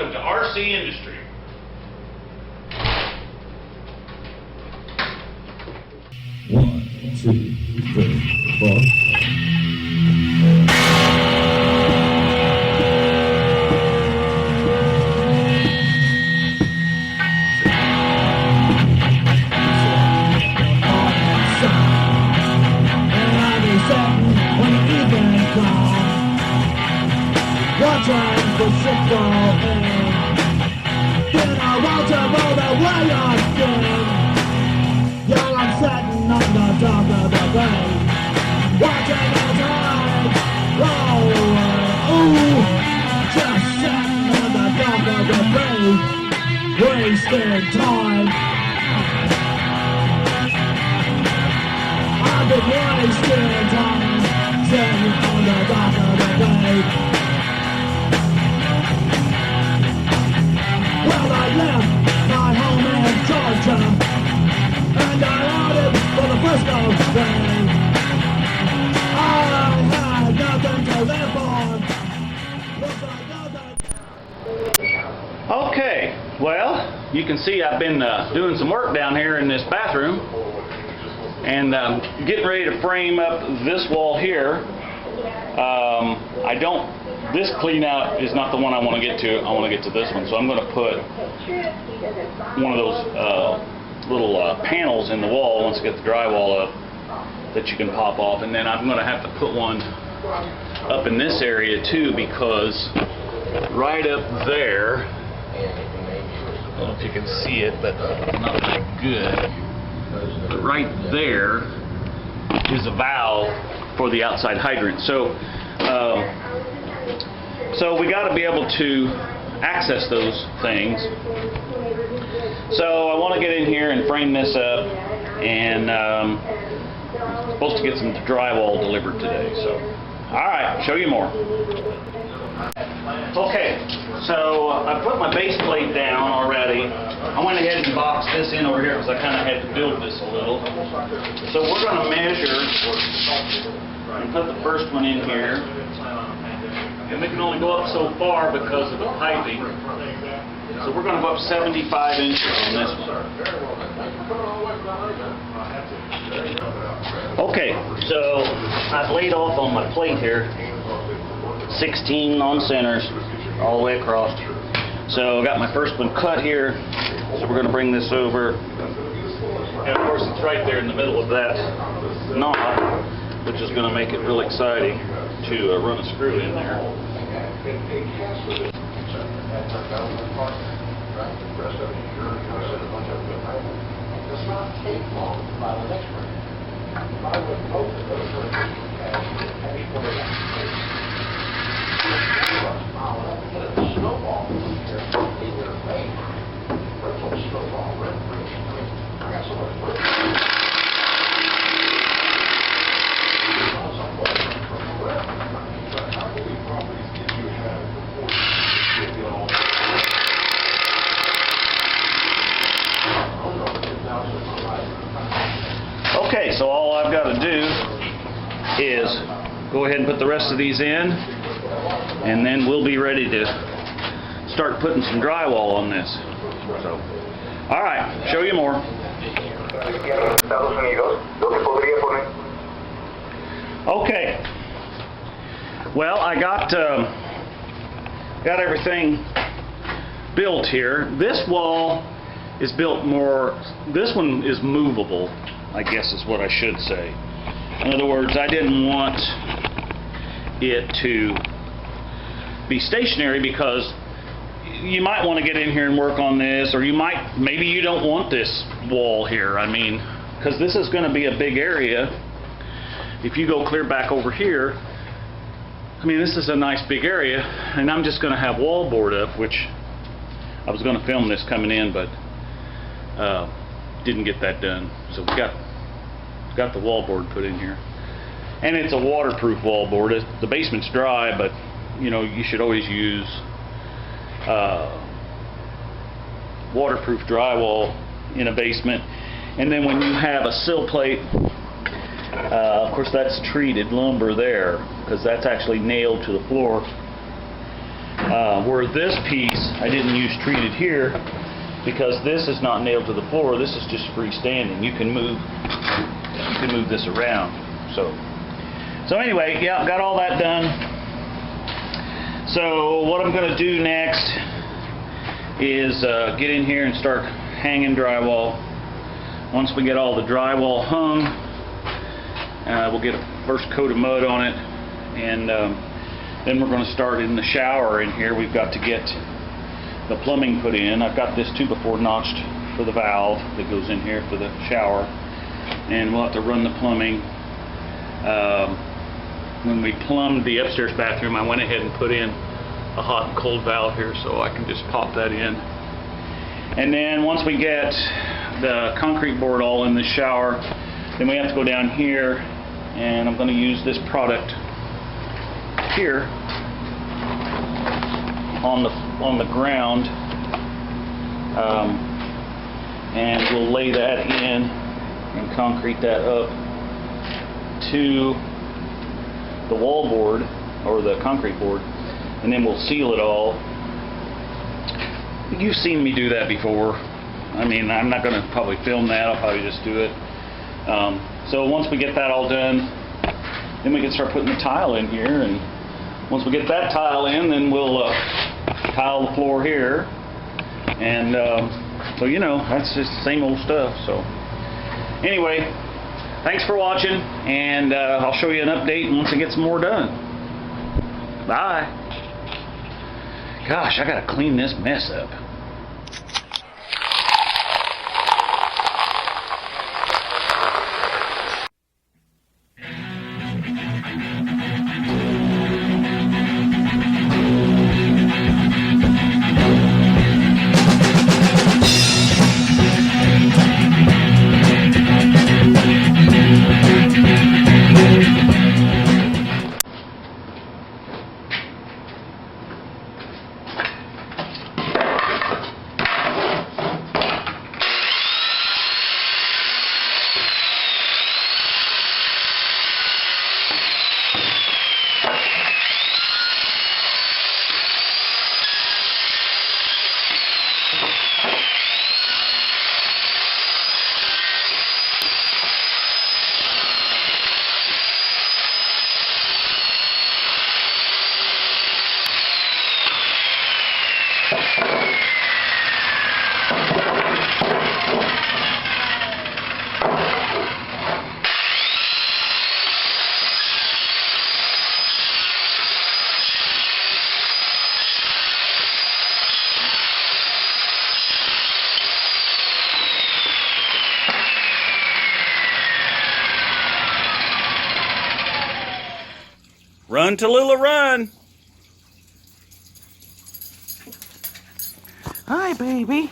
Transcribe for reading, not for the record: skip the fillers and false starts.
welcome to RC Industry. One, two, three, four. Watching the ship go in. Then I want to know the way again. Young, I'm sitting on the dock of the bay, watching the tide roll away. Ooh, just sitting on the dock of the bay, wasting time. I've been wasting time, sitting on the dock of the bay. Well, I left my home in Georgia, and I outed for the Frisco train. I had nothing to live for. Okay, well, you can see I've been doing some work down here in this bathroom, and getting ready to frame up this wall here. This clean out is not the one I want to get to. I want to get to this one, so I'm going to put one of those little panels in the wall once I get the drywall up that you can pop off, and then I'm going to have to put one up in this area too, because right up there, I don't know if you can see it, but not very good, but right there is a valve for the outside hydrant. So we got to be able to access those things. So I want to get in here and frame this up, and I'm supposed to get some drywall delivered today. So, all right, show you more. Okay, so I put my base plate down already. I went ahead and boxed this in over here because I kind of had to build this a little. So we're going to measure and put the first one in here. And we can only go up so far because of the piping. So we're going to go up 75 inches on this one. Okay, so I've laid off on my plate here 16 on centers all the way across. So I got my first one cut here. So we're going to bring this over. And of course it's right there in the middle of that knot, which is going to make it real exciting to run a screw in there. Okay, so all I've got to do is go ahead and put the rest of these in, and then we'll be ready to start putting some drywall on this. So, all right, show you more. Okay. Well, I got everything built here. This wall is built more. This one is movable, I guess is what I should say. In other words, I didn't want it to be stationary because you might want to get in here and work on this, or maybe you don't want this wall here. I mean, because this is going to be a big area. If you go clear back over here, I mean, this is a nice big area, and I'm just going to have wall board up, which I was going to film this coming in, but didn't get that done. So we got the wall board put in here, and it's a waterproof wall board. The basement's dry, but you know, you should always use waterproof drywall in a basement. And then when you have a sill plate, of course that's treated lumber there, because that's actually nailed to the floor. Where this piece, I didn't use treated here because this is not nailed to the floor. This is just freestanding. You can move this around. So anyway, yeah, got all that done. So what I'm going to do next is get in here and start hanging drywall. Once we get all the drywall hung, we'll get a first coat of mud on it, and then we're going to start in the shower in here. We've got to get the plumbing put in. I've got this 2x4 notched for the valve that goes in here for the shower, and we'll have to run the plumbing. When we plumbed the upstairs bathroom, I went ahead and put in a hot and cold valve here, so I can just pop that in. And then once we get the concrete board all in the shower, then we have to go down here, and I'm going to use this product here on the ground, and we'll lay that in and concrete that up to the wall board or the concrete board, and then we'll seal it all. You've seen me do that before. I mean, I'm not going to probably film that. I'll probably just do it. So once we get that all done, then we can start putting the tile in here, and once we get that tile in, then we'll tile the floor here, and so you know, that's just the same old stuff. So anyway, thanks for watching, and I'll show you an update once it gets more done. Bye. Gosh, I gotta clean this mess up. Run, Tallulah, run! Hi, baby.